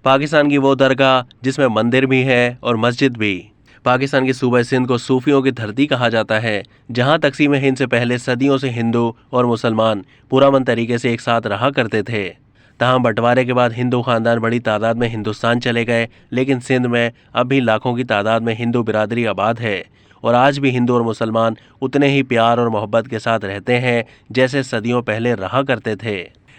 पाकिस्तान की वो दरगाह जिसमें मंदिर भी है और मस्जिद भी। पाकिस्तान के सूबे सिंध को सूफियों की धरती कहा जाता है, जहां तकसीम हिंद से पहले सदियों से हिंदू और मुसलमान पुरअमन तरीके से एक साथ रहा करते थे। तमाम बंटवारे के बाद हिंदू खानदान बड़ी तादाद में हिंदुस्तान चले गए, लेकिन सिंध में अब भी लाखों की तादाद में हिंदू बिरादरी आबाद है और आज भी हिंदू और मुसलमान उतने ही प्यार और मोहब्बत के साथ रहते हैं जैसे सदियों पहले रहा करते थे।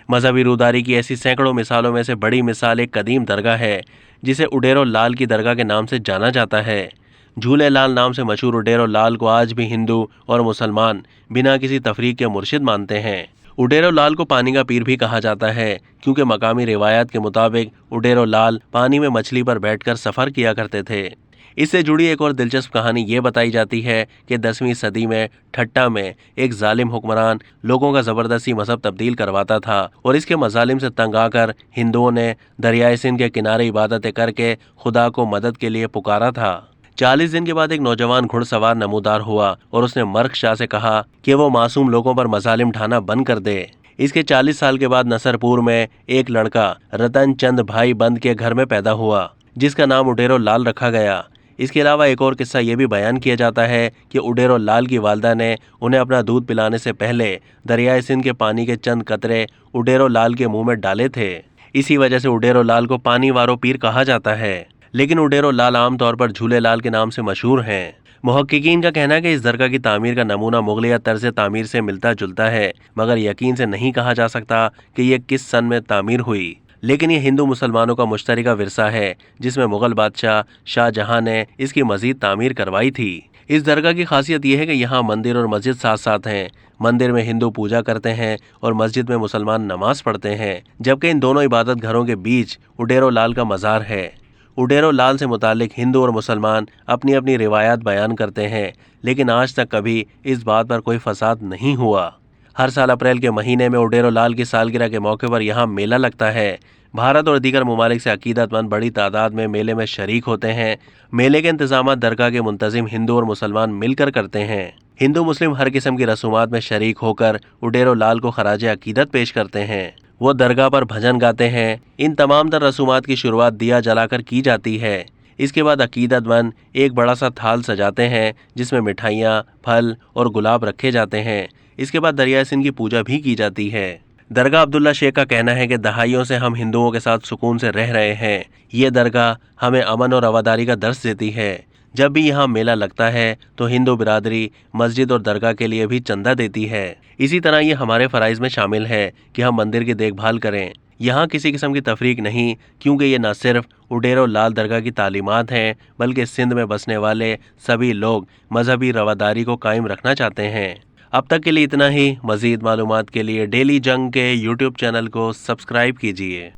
मजहबी रूदारी की ऐसी सैकड़ों मिसालों में से बड़ी मिसाल एक कदीम दरगाह है जिसे उडेरो लाल की दरगाह के नाम से जाना जाता है। झूले लाल नाम से मशहूर उडेरो लाल को आज भी हिंदू और मुसलमान बिना किसी तफरीक के मुर्शिद मानते हैं। उडेरो लाल को पानी का पीर भी कहा जाता है क्योंकि मकामी रिवायत के मुताबिक उडेरो लाल पानी में मछली पर बैठकर सफ़र किया करते थे। इससे जुड़ी एक और दिलचस्प कहानी ये बताई जाती है कि 10वीं सदी में ठट्टा में एक जालिम हुक्मरान लोगों का ज़बरदस्ती मजहब तब्दील करवाता था और इसके मजालिम से तंग आकर हिंदुओं ने दरियाए सिंध के किनारे इबादतें करके खुदा को मदद के लिए पुकारा था। 40 दिन के बाद एक नौजवान घुड़सवार नमूदार हुआ और उसने मर्क शाह से कहा कि वो मासूम लोगों पर मजालिम ढाना बंद कर दे। इसके 40 साल के बाद नसरपुर में एक लड़का रतन चंद भाई बंद के घर में पैदा हुआ जिसका नाम उडेरो लाल रखा गया। इसके अलावा एक और किस्सा ये भी बयान किया जाता है कि उडेरो लाल की वालदा ने उन्हें अपना दूध पिलाने से पहले दरियाए सिंध के पानी के चंद कतरे उडेरो लाल के मुंह में डाले थे। इसी वजह से उडेरो लाल को पानी वारो पीर कहा जाता है, लेकिन उडेरो लाल आमतौर पर झूले लाल के नाम से मशहूर हैं। मुहक्किकीन का कहना है कि इस दरगाह की तामीर का नमूना मुगलिया तर्ज तामीर से मिलता जुलता है, मगर यकीन से नहीं कहा जा सकता कि ये किस सन में तामीर हुई। लेकिन ये हिंदू मुसलमानों का मुश्तरका विरसा है जिसमें मुगल बादशाह शाहजहां ने इसकी मजीद तामीर करवाई थी। इस दरगाह की खासियत यह है कि यहाँ मंदिर और मस्जिद साथ साथ हैं। मंदिर में हिंदू पूजा करते हैं और मस्जिद में मुसलमान नमाज पढ़ते हैं, जबकि इन दोनों इबादत घरों के बीच उडेरो लाल का मज़ार है। उडेरो लाल से मुतालिक हिंदू और मुसलमान अपनी अपनी रिवायात बयान करते हैं, लेकिन आज तक कभी इस बात पर कोई फसाद नहीं हुआ। हर साल अप्रैल के महीने में उडेरो लाल की सालगिरह के मौके पर यहाँ मेला लगता है। भारत और दीगर ममालिक से अकीदतमंद बड़ी तादाद में मेले में शरीक होते हैं। मेले के इंतजाम दरगाह के मुंतजिम हिंदू और मुसलमान मिलकर करते हैं। हिंदू मुस्लिम हर किस्म की रसूमात में शरीक होकर उडेरो लाल को खराज अकीदत पेश करते हैं। वो दरगाह पर भजन गाते हैं। इन तमाम तर रसूमात की शुरुआत दिया जलाकर की जाती है। इसके बाद अकीदतमंद एक बड़ा सा थाल सजाते हैं जिसमें मिठाइयाँ, फल और गुलाब रखे जाते हैं। इसके बाद दरिया सिंध की पूजा भी की जाती है। दरगाह अब्दुल्ला शेख का कहना है कि दहाइयों से हम हिंदुओं के साथ सुकून से रह रहे हैं। ये दरगाह हमें अमन और रवादारी का दर्स देती है। जब भी यहाँ मेला लगता है तो हिंदू बिरादरी मस्जिद और दरगाह के लिए भी चंदा देती है। इसी तरह ये हमारे फ़राइज़ में शामिल है कि हम मंदिर की देखभाल करें। यहाँ किसी किस्म की तफरीक नहीं, क्योंकि ये न सिर्फ उडेरो लाल दरगाह की तालीमात हैं, बल्कि सिंध में बसने वाले सभी लोग मजहबी रवादारी को कायम रखना चाहते हैं। अब तक के लिए इतना ही। मज़ीद मालूमात के लिए डेली जंग के यूट्यूब चैनल को सब्सक्राइब कीजिए।